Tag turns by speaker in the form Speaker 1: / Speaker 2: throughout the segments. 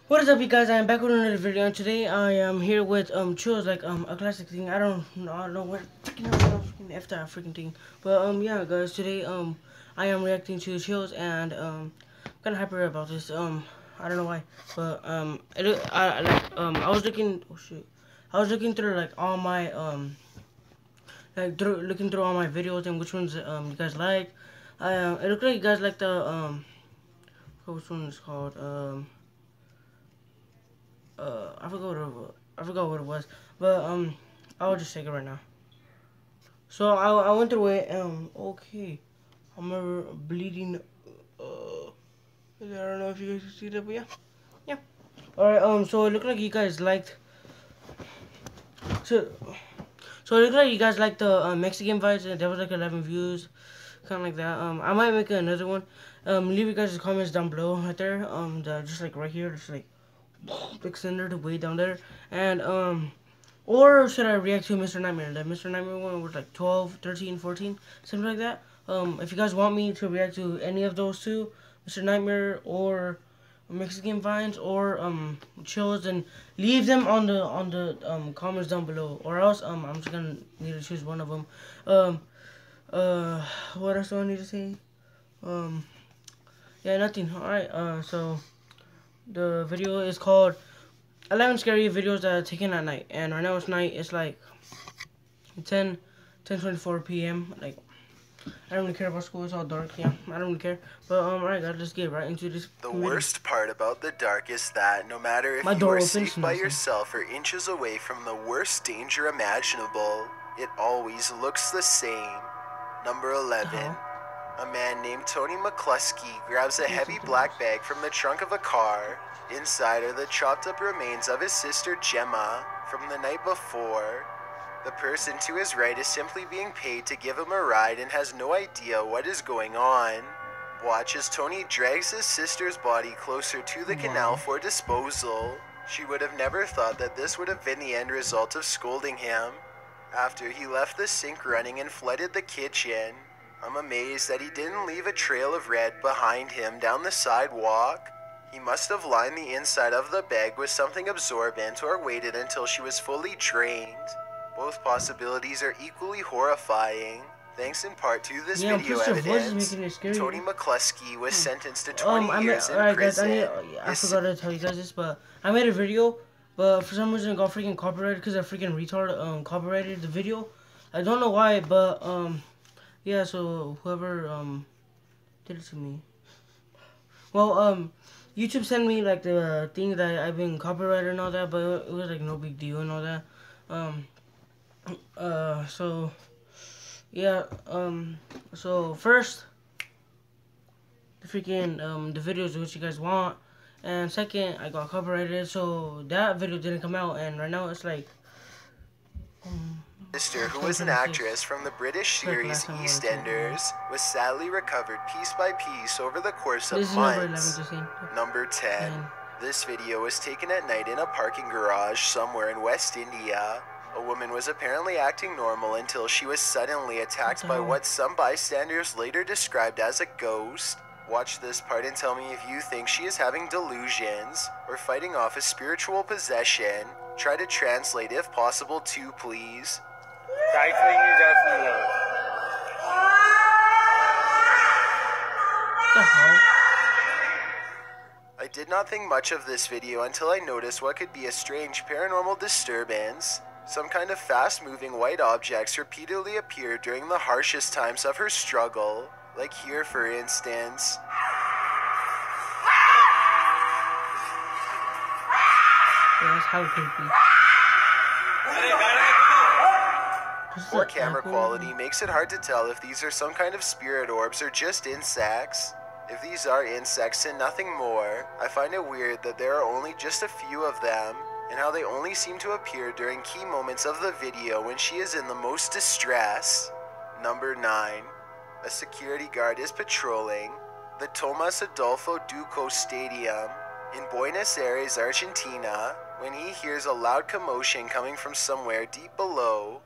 Speaker 1: What is up, you guys? I am back with another video, and today I am here with Chills, like a classic thing. I don't know what freaking F that freaking thing. But yeah, guys, today I am reacting to Chills, and kind of hyper about this. I don't know why, but I was looking. Oh shit! I was looking through like all my looking through all my videos and which ones you guys like. It looked like you guys like the which one is called I forgot what it was, but I'll just take it right now. So I went through it. Okay, I'm bleeding. I don't know if you guys can see that, but yeah. All right. So it looked like you guys liked. So it looked like you guys liked the Mexican vibes, and there was like 11 views, kind of like that. I might make another one. Leave your guys' comments down below, right there. Just like right here, just like extender the way down there, and or should I react to Mr. Nightmare? The Mr. Nightmare one was like 12, 13, 14, something like that. If you guys want me to react to any of those two, Mr. Nightmare or Mexican Vines or Chills, then leave them on the comments down below, or else I'm just gonna need to choose one of them. What else do I need to say? Yeah, nothing. All right. So the video is called 11 scary videos that are taken at night, and right now it's night. It's like 10:24 p.m. Like, I don't really care about school. It's all dark. Yeah, I don't really care. But alright, guys, let's get right into this.
Speaker 2: The worst part about the dark is that no matter if you are safe by yourself or inches away from the worst danger imaginable, it always looks the same. Number 11. A man named Tony McCluskey grabs a heavy black bag from the trunk of a car. Inside are the chopped up remains of his sister Gemma from the night before. The person to his right is simply being paid to give him a ride and has no idea what is going on. Watch as Tony drags his sister's body closer to the canal for disposal. She would have never thought that this would have been the end result of scolding him. After he left the sink running and flooded the kitchen, I'm amazed that he didn't leave a trail of red behind him down the sidewalk. He must have lined the inside of the bag with something absorbent or waited until she was fully drained. Both possibilities are equally horrifying. Thanks in part to this video evidence, Tony McCluskey was sentenced to 20 years in prison.
Speaker 1: I forgot to tell you guys this, but I made a video, but for some reason it got freaking copyrighted because a freaking retard copyrighted the video. I don't know why, but yeah, so whoever did it to me. Well, YouTube sent me like the thing that I've been copyrighted and all that, but it was like no big deal and all that. So yeah, so first the freaking the videos which you guys want, and second I got copyrighted, so that video didn't come out, and right now it's like
Speaker 2: sister, who was an actress from the British series EastEnders, was sadly recovered piece by piece over the course of months. Number 10. This video was taken at night in a parking garage somewhere in West India. A woman was apparently acting normal until she was suddenly attacked by what some bystanders later described as a ghost. Watch this part and tell me if you think she is having delusions or fighting off a spiritual possession. Try to translate if possible too, please. I did not think much of this video until I noticed what could be a strange paranormal disturbance. Some kind of fast-moving white objects repeatedly appeared during the harshest times of her struggle, like here for instance.
Speaker 1: Yeah, that's how it could be.
Speaker 2: Poor camera quality makes it hard to tell if these are some kind of spirit orbs or just insects. If these are insects and nothing more, I find it weird that there are only just a few of them, and how they only seem to appear during key moments of the video when she is in the most distress. Number 9. A security guard is patrolling the Tomas Adolfo Duco Stadium in Buenos Aires, Argentina, when he hears a loud commotion coming from somewhere deep below.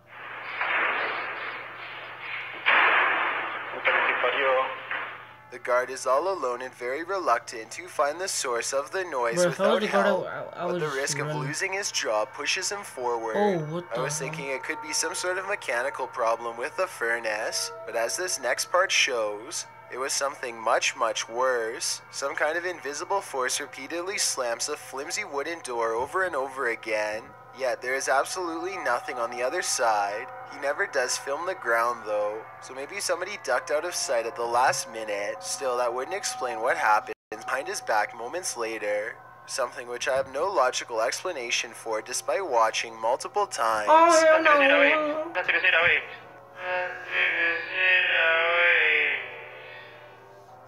Speaker 2: The guard is all alone and very reluctant to find the source of the noise
Speaker 1: Bro,
Speaker 2: without help,
Speaker 1: but
Speaker 2: the risk of losing his job pushes him forward. I was thinking it could be some sort of mechanical problem with the furnace, but as this next part shows, it was something much, much worse. Some kind of invisible force repeatedly slams a flimsy wooden door over and over again, yet there is absolutely nothing on the other side. He never does film the ground though, so maybe somebody ducked out of sight at the last minute. Still, that wouldn't explain what happened behind his back moments later. Something which I have no logical explanation for despite watching multiple times.
Speaker 1: Oh, no.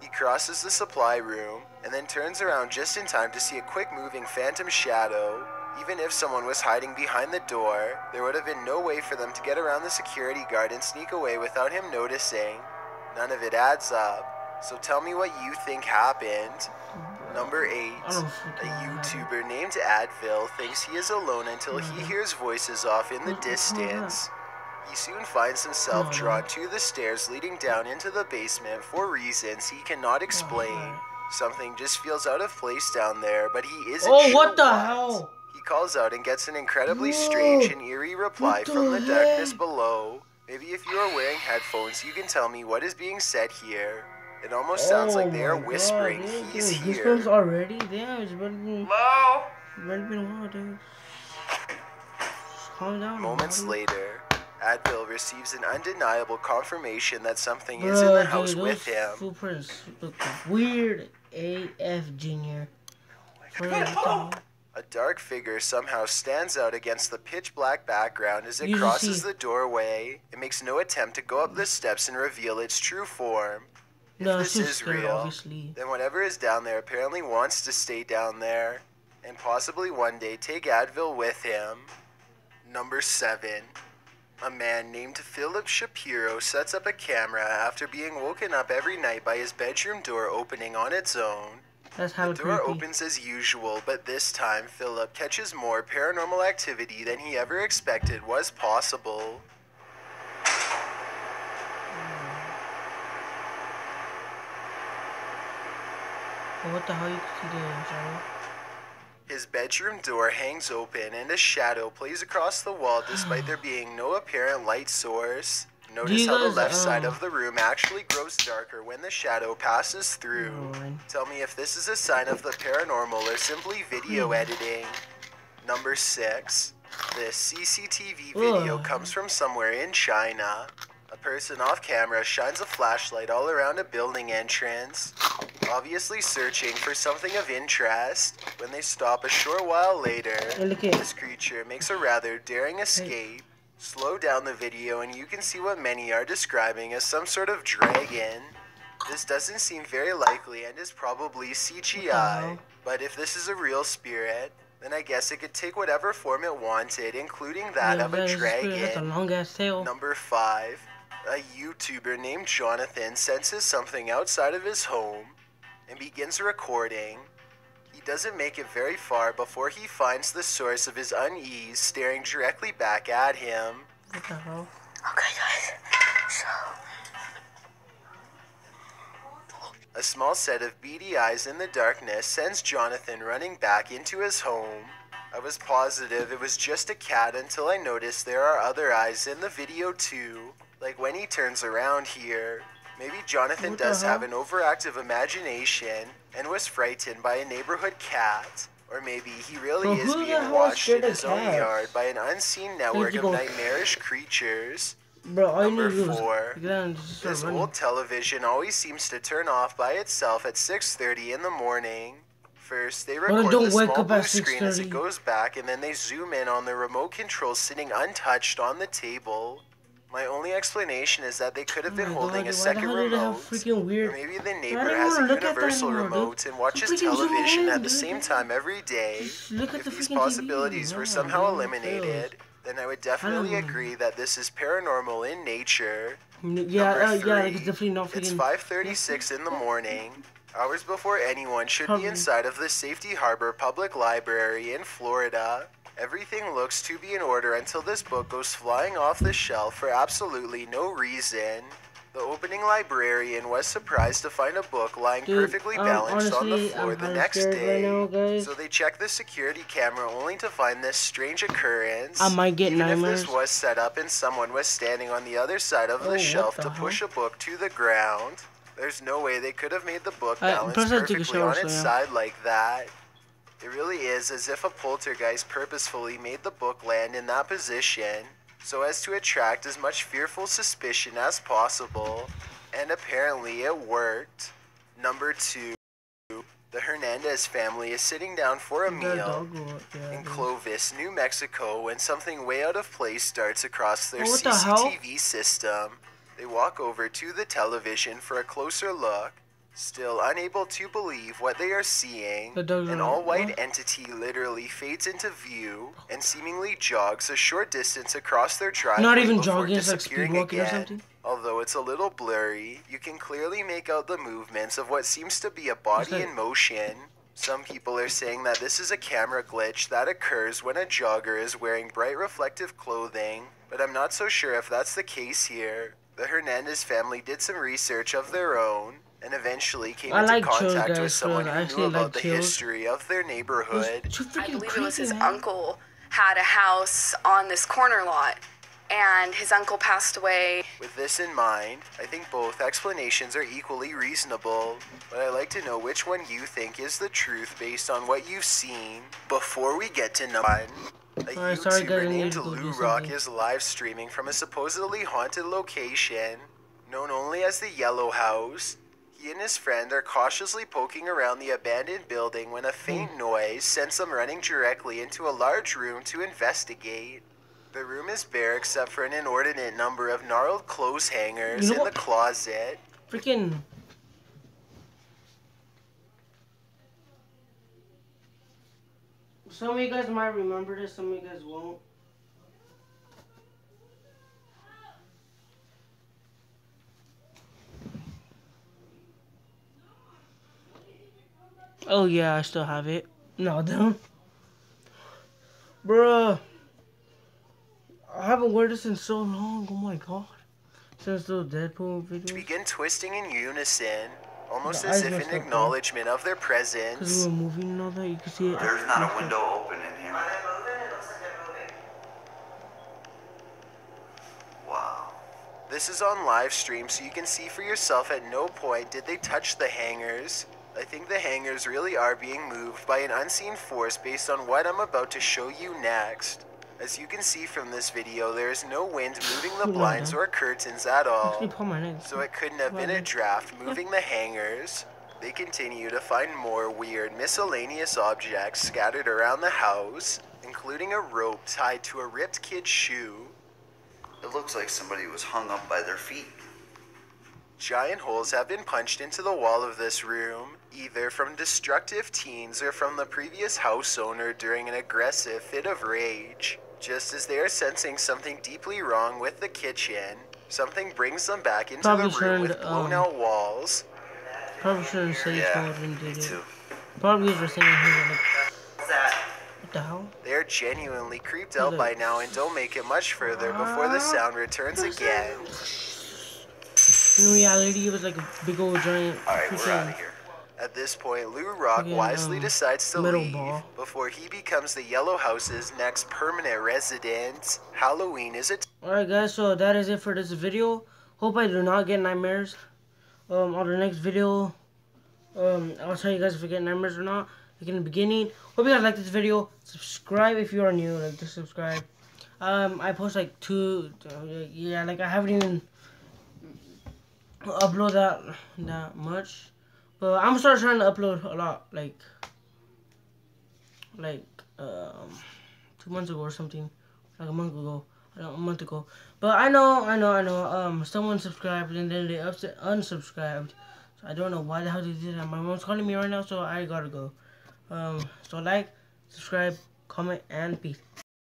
Speaker 2: He crosses the supply room and then turns around just in time to see a quick moving phantom shadow. Even if someone was hiding behind the door, there would have been no way for them to get around the security guard and sneak away without him noticing. None of it adds up. So tell me what you think happened. Number 8. A YouTuber named Advil thinks he is alone until he hears voices off in the distance. He soon finds himself drawn to the stairs leading down into the basement for reasons he cannot explain. Something just feels out of place down there, but he isn't sure
Speaker 1: what the hell?
Speaker 2: He calls out and gets an incredibly strange and eerie reply from the darkness below. Maybe if you are wearing headphones, you can tell me what is being said here. It almost sounds like they are whispering, he's here.
Speaker 1: Goosebumps already? Damn, it's been...
Speaker 2: Hello?
Speaker 1: It's been a while, dude. Calm down.
Speaker 2: Moments later, Advil receives an undeniable confirmation that something is in the house with him.
Speaker 1: Footprints look weird AF, Junior.
Speaker 2: A dark figure somehow stands out against the pitch black background as it crosses the doorway. It makes no attempt to go up the steps and reveal its true form. If this is real, then whatever is down there apparently wants to stay down there, and possibly one day take Advil with him. Number 7. A man named Philip Shapiro sets up a camera after being woken up every night by his bedroom door opening on its own. The door opens as usual, but this time Philip catches more paranormal activity than he ever expected was possible.
Speaker 1: What the hell you can see there, sorry?
Speaker 2: His bedroom door hangs open and a shadow plays across the wall despite there being no apparent light source. Notice how the left side of the room actually grows darker when the shadow passes through. Tell me if this is a sign of the paranormal or simply video editing. Number 6. This CCTV video comes from somewhere in China. A person off camera shines a flashlight all around a building entrance, obviously searching for something of interest. When they stop a short while later, this creature makes a rather daring escape. Slow down the video and you can see what many are describing as some sort of dragon. This doesn't seem very likely and is probably CGI, but if this is a real spirit, then I guess it could take whatever form it wanted, including that of a dragon. Number 5. A YouTuber named Jonathan senses something outside of his home and begins recording. He doesn't make it very far before he finds the source of his unease staring directly back at him.
Speaker 1: What the hell?
Speaker 3: Okay, guys. So...
Speaker 2: A small set of beady eyes in the darkness sends Jonathan running back into his home. I was positive it was just a cat until I noticed there are other eyes in the video too. Like when he turns around here. Maybe Jonathan does have an overactive imagination and was frightened by a neighborhood cat. Or maybe he really is being watched in his own yard by an unseen network of nightmarish creatures. Number 4. This old television always seems to turn off by itself at 6:30 in the morning. First, they record the small blue screen as it goes back, and then they zoom in on the remote control sitting untouched on the table. My only explanation is that they could have been holding a second remote, or maybe the neighbor has a universal remote and watches television at the same time every day. If these possibilities were somehow eliminated, then I would definitely agree that this is paranormal in nature. Number 3. It's 5:36 in the morning, hours before anyone should be inside of the Safety Harbor Public Library in Florida. Everything looks to be in order until this book goes flying off the shelf for absolutely no reason. The opening librarian was surprised to find a book lying perfectly balanced on the floor the next day, so they checked the security camera only to find this strange occurrence.
Speaker 1: I might get
Speaker 2: Even
Speaker 1: nightmares.
Speaker 2: if this was set up and someone was standing on the other side of the shelf to push a book to the ground, there's no way they could have made the book balance perfectly on its side like that. It really is as if a poltergeist purposefully made the book land in that position, so as to attract as much fearful suspicion as possible, and apparently it worked. Number 2. The Hernandez family is sitting down for a meal in Clovis, New Mexico, when something way out of place starts across their CCTV system. They walk over to the television for a closer look. Still unable to believe what they are seeing, an all-white entity literally fades into view and seemingly jogs a short distance across their driveway.
Speaker 1: Not even jogging, it's like speedwalking or something.
Speaker 2: Although it's a little blurry, you can clearly make out the movements of what seems to be a body in motion. Some people are saying that this is a camera glitch that occurs when a jogger is wearing bright reflective clothing, but I'm not so sure if that's the case here. The Hernandez family did some research of their own, and eventually came into contact with someone who knew about the history of their neighborhood.
Speaker 4: I believe it was his uncle had a house on this corner lot, and his uncle passed away.
Speaker 2: With this in mind, I think both explanations are equally reasonable, but I'd like to know which one you think is the truth based on what you've seen. Before we get to number 1, a YouTuber named Lou Rock is live streaming from a supposedly haunted location, known only as the Yellow House. He and his friend are cautiously poking around the abandoned building when a faint noise sends them running directly into a large room to investigate. The room is bare except for an inordinate number of gnarled clothes hangers in the closet.
Speaker 1: Freaking... Some of you guys might remember this, some of you guys won't. Oh yeah, I still have it. No, I don't. Bruh. I haven't worn this in so long. Oh my god. Since those Deadpool videos.
Speaker 2: Begin twisting in unison, almost as if in acknowledgement of their presence.
Speaker 1: Because we were moving and all that, you can see it.
Speaker 5: There's not a window open in here. Wow.
Speaker 2: This is on live stream, so you can see for yourself at no point did they touch the hangers. I think the hangers really are being moved by an unseen force based on what I'm about to show you next. As you can see from this video, there is no wind moving the blinds or curtains at all, so it couldn't have been a draft moving the hangers. They continue to find more weird miscellaneous objects scattered around the house, including a rope tied to a ripped kid's shoe.
Speaker 5: It looks like somebody was hung up by their feet.
Speaker 2: Giant holes have been punched into the wall of this room, either from destructive teens or from the previous house owner during an aggressive fit of rage. Just as they are sensing something deeply wrong with the kitchen, something brings them back into the room with blown out walls.
Speaker 1: Probably shouldn't say it. Probably was saying like, what the hell?
Speaker 2: They are genuinely creeped out by now and don't make it much further before the sound returns again.
Speaker 1: In reality, it was like a big old giant.
Speaker 5: Alright, we're out of here.
Speaker 2: At this point, Lou Rock wisely decides to leave before he becomes the Yellow House's next permanent resident. Halloween is a...
Speaker 1: Alright guys, so that is it for this video. Hope I do not get nightmares. On the next video, I'll tell you guys if I get nightmares or not. Like in the beginning. Hope you guys like this video. Subscribe if you are new. Like, just subscribe. I post like like I haven't even upload that much. But I'm gonna start trying to upload a lot, like 2 months ago or something, like a month ago. But I know, someone subscribed and then they unsubscribed. So I don't know why the hell they did that. My mom's calling me right now, so I gotta go. So like, subscribe, comment, and peace.